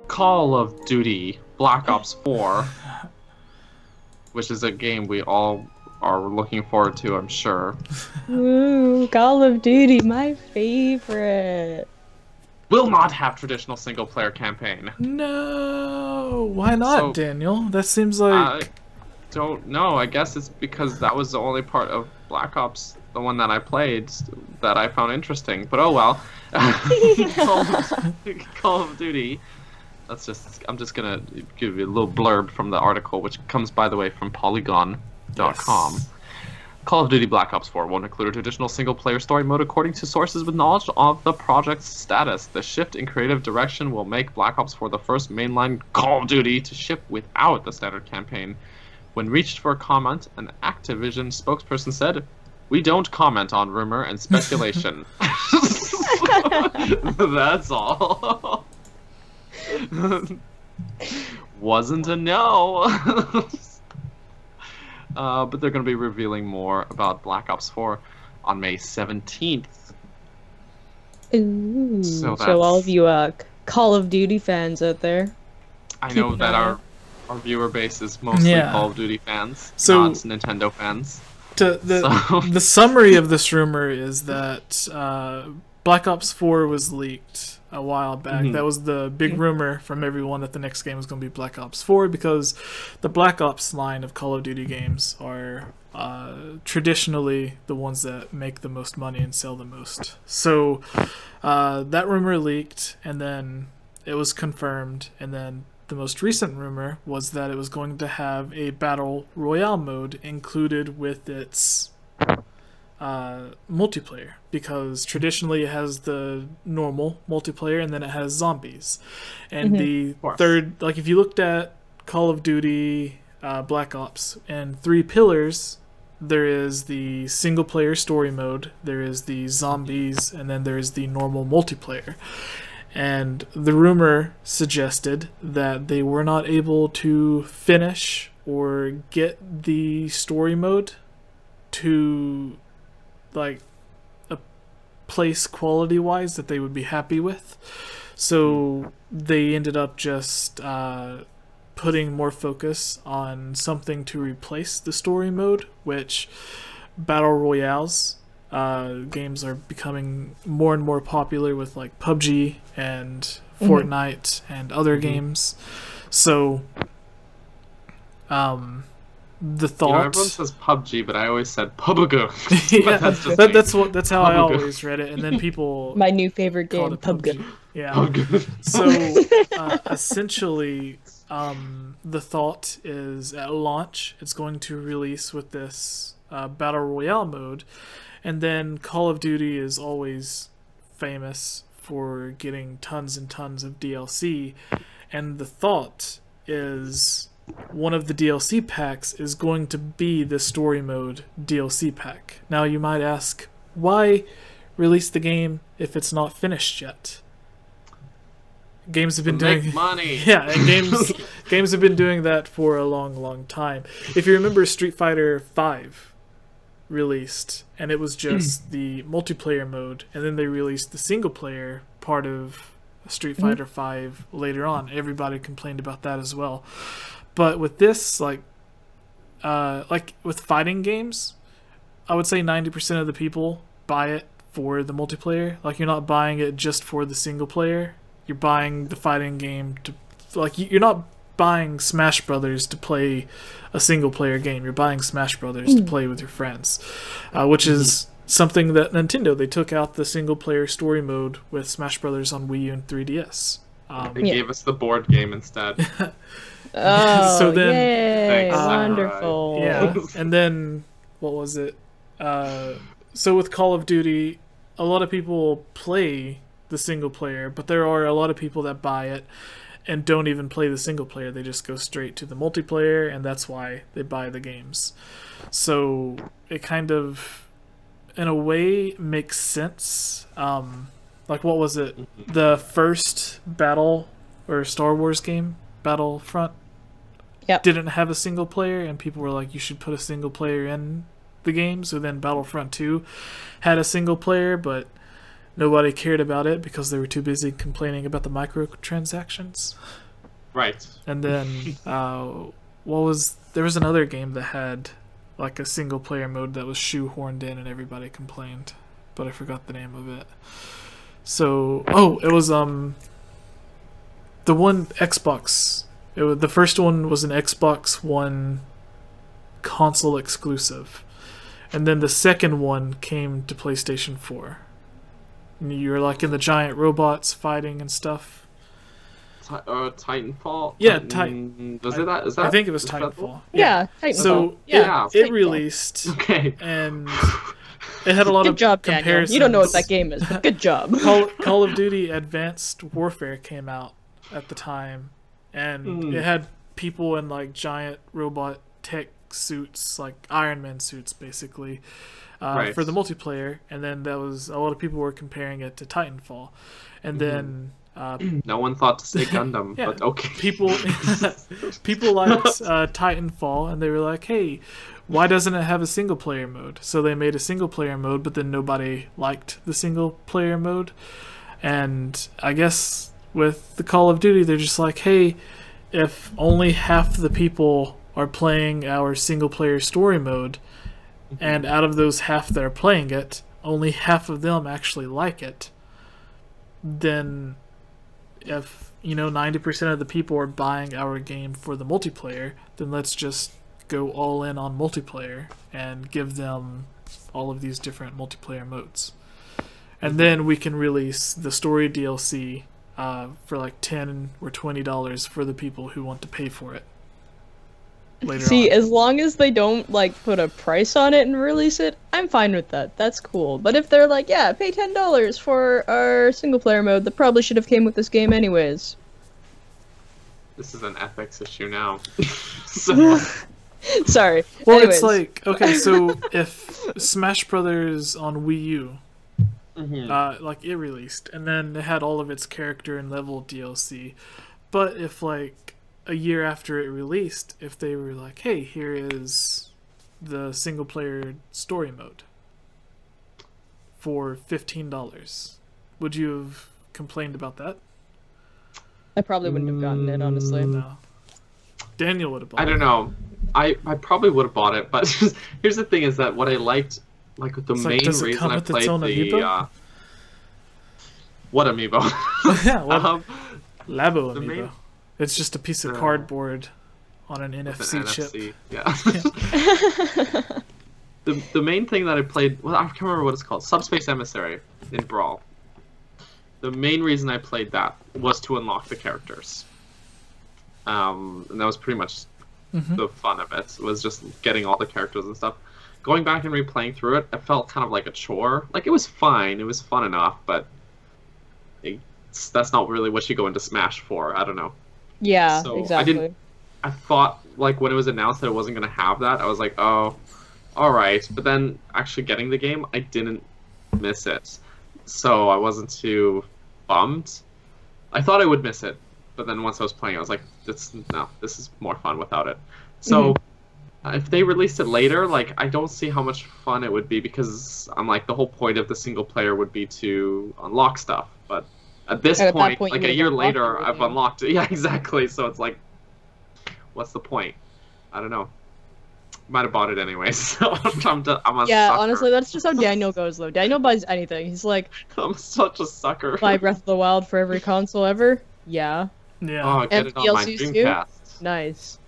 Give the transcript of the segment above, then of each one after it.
Call of Duty Black Ops 4, which is a game we all are looking forward to, I'm sure. Ooh, Call of Duty, my favorite. Will not have traditional single-player campaign. No, why not, So, Daniel? That seems I like don't know. I guess it's because that was the only part of Black Ops, the one that I played, that I found interesting. But oh well. Call of Duty. I'm just gonna give you a little blurb from the article, which comes, by the way, from Polygon.com. yes. Call of Duty Black Ops 4 won't include a traditional single-player story mode according to sources with knowledge of the project's status. The shift in creative direction will make Black Ops 4 the first mainline Call of Duty to ship without the standard campaign. When reached for comment, an Activision spokesperson said, "We don't comment on rumor and speculation." That's all. Wasn't a no. But they're going to be revealing more about Black Ops 4 on May 17th. Ooh, So so all that's- of you Call of Duty fans out there. I know Keep that an eye our viewer base is mostly Yeah. Call of Duty fans, So- not Nintendo fans. The summary of this rumor is that Black Ops 4 was leaked a while back. Mhm. That was the big rumor from everyone that the next game was going to be Black Ops 4 because the Black Ops line of Call of Duty games are traditionally the ones that make the most money and sell the most. So that rumor leaked, and then it was confirmed, and then the most recent rumor was that it was going to have a Battle Royale mode included with its multiplayer, because traditionally it has the normal multiplayer and then it has zombies. And the course. third, like if you looked at Call of Duty Black Ops and three pillars, there is the single player story mode, there is the zombies, and then there is the normal multiplayer. And the rumor suggested that they were not able to finish or get the story mode to like a place quality wise that they would be happy with. So they ended up just putting more focus on something to replace the story mode, which Battle Royales games are becoming more and more popular with like PUBG and Fortnite and other games. So the thought everyone says PUBG, but I always said PUBG. yeah, But that's just me. that's how I PUBG. always read it, and then people My new favorite called game, it PUBG. Yeah. PUBG. So essentially, the thought is at launch, it's going to release with this Battle Royale mode, and then Call of Duty is always famous for getting tons and tons of DLC, and the thought is one of the DLC packs is going to be the story mode DLC pack. Now you might ask, why release the game if it's not finished yet? Games have been Make doing money. yeah, and games have been doing that for a long time. If you remember, Street Fighter V released, and it was just the multiplayer mode, and then they released the single player part of Street Fighter V later on. Everybody complained about that as well. But with this, like with fighting games, I would say 90% of the people buy it for the multiplayer. Like, you're not buying it just for the single player. You're buying the fighting game to, like, you're not buying Smash Brothers to play a single player game. You're buying Smash Brothers to play with your friends, which is something that Nintendo, they took out the single player story mode with Smash Brothers on Wii U and 3DS. They gave us the board game instead. Oh, So then- yay, Thanks, wonderful. Yeah, and then what was it? So with Call of Duty, a lot of people play the single player, but there are a lot of people that buy it and don't even play the single player. They just go straight to the multiplayer, and that's why they buy the games. So it kind of, in a way, makes sense. Like, what was it? The first Battle or Star Wars game, Battlefront, didn't have a single player, and people were like, you should put a single player in the game. So then Battlefront 2 had a single player, but nobody cared about it because they were too busy complaining about the microtransactions. Right. And then there was another game that had like a single player mode that was shoehorned in and everybody complained, but I forgot the name of it. So it was the one Xbox. The first one was an Xbox One console exclusive, and then the second one came to PlayStation 4. And you were like in the giant robots fighting and stuff. Titanfall? Yeah, Was it that? Is that? I think it was Titanfall. Yeah, Titanfall. So it released, okay, and it had a lot good of job, comparisons. Daniel. You don't know what that game is, but good job. Call of Duty Advanced Warfare came out at the time, and it had people in like giant robot tech suits, like Iron Man suits, basically, for the multiplayer. And then a lot of people were comparing it to Titanfall, and then. No one thought to say Gundam, but okay. People liked Titanfall, and they were like, hey, why doesn't it have a single player mode? So they made a single player mode, but then nobody liked the single player mode. And I guess with the Call of Duty, they're just like, hey, if only half the people are playing our single player story mode, and out of those half that are playing it, only half of them actually like it, then if 90% of the people are buying our game for the multiplayer, then let's just go all in on multiplayer and give them all of these different multiplayer modes, and then we can release the story DLC for like $10 or $20 for the people who want to pay for it later on. As long as they don't like put a price on it and release it, I'm fine with that. That's cool. But if they're like, yeah, pay $10 for our single player mode, that probably should have came with this game anyways. This is an ethics issue now. So. Sorry. Well, anyways. it's like, okay, so if Smash Brothers on Wii U, like it released, and then it had all of its character and level DLC, but if like a year after it released, if they were like, hey, here is the single player story mode for $15, would you have complained about that? I probably wouldn't have gotten it, honestly. No. Daniel would have bought it. I don't know. I probably would have bought it, but here's the thing: is that what I liked, like the main reason I played the what amiibo? Yeah, well, Labo amiibo. It's just a piece of cardboard on an NFC chip. Yeah. The main thing that I played, well, I can't remember what it's called, Subspace Emissary in Brawl. The main reason I played that was to unlock the characters. And that was pretty much the fun of it, was just getting all the characters and stuff. Going back and replaying through it, it felt kind of like a chore. Like, it was fine, it was fun enough, but that's not really what you go into Smash for, I don't know. Yeah, so exactly. I thought, like, when it was announced that it wasn't going to have that, I was like, oh, alright. But then, actually getting the game, I didn't miss it. So I wasn't too bummed. I thought I would miss it, but then once I was playing, I was like, this is more fun without it. So, if they released it later, like, I don't see how much fun it would be, because I'm like, the whole point of the single player would be to unlock stuff, but at this point, like a year later, I've unlocked it. Yeah, exactly. So it's like, what's the point? I don't know. Might have bought it anyway. So I'm a sucker. Honestly, that's just how Daniel goes, though. Daniel buys anything. He's like, I'm such a sucker. Buy Breath of the Wild for every console ever? Yeah. Yeah. Oh, get it on my Dreamcast. Nice.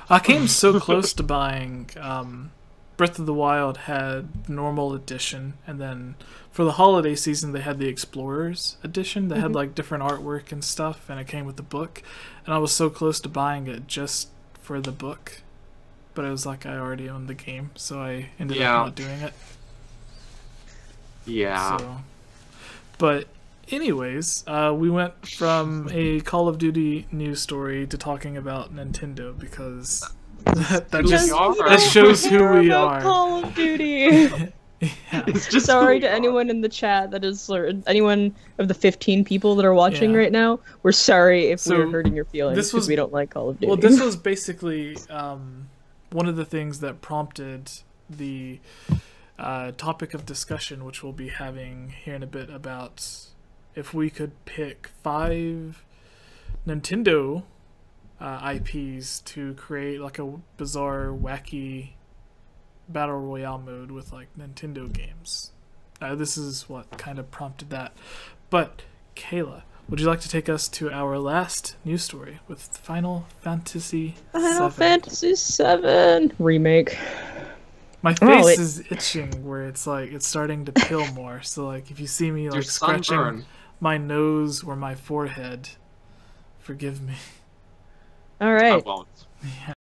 I came so close to buying Breath of the Wild had normal edition, and then for the holiday season they had the Explorers edition that had like different artwork and stuff, and it came with the book, and I was so close to buying it just for the book, but it was like I already owned the game, so I ended up not doing it. Yeah. So, but anyways, we went from a Call of Duty news story to talking about Nintendo, because that shows who we are. Call of Duty. Yeah. It's just sorry to anyone in the chat that is, or anyone of the 15 people that are watching right now. We're sorry if we were hurting your feelings because we don't like Call of Duty. Well, this was basically one of the things that prompted the topic of discussion, which we'll be having here in a bit, about if we could pick 5 Nintendo IPs to create like a bizarre, wacky battle royale mode with like Nintendo games. This is what kind of prompted that. But Kayla, would you like to take us to our last news story with Final Fantasy VII? Final Fantasy VII remake. My face is itching where it's like it's starting to peel more. So like if you see me like scratching my nose or my forehead, forgive me. All right. I won't. Yeah.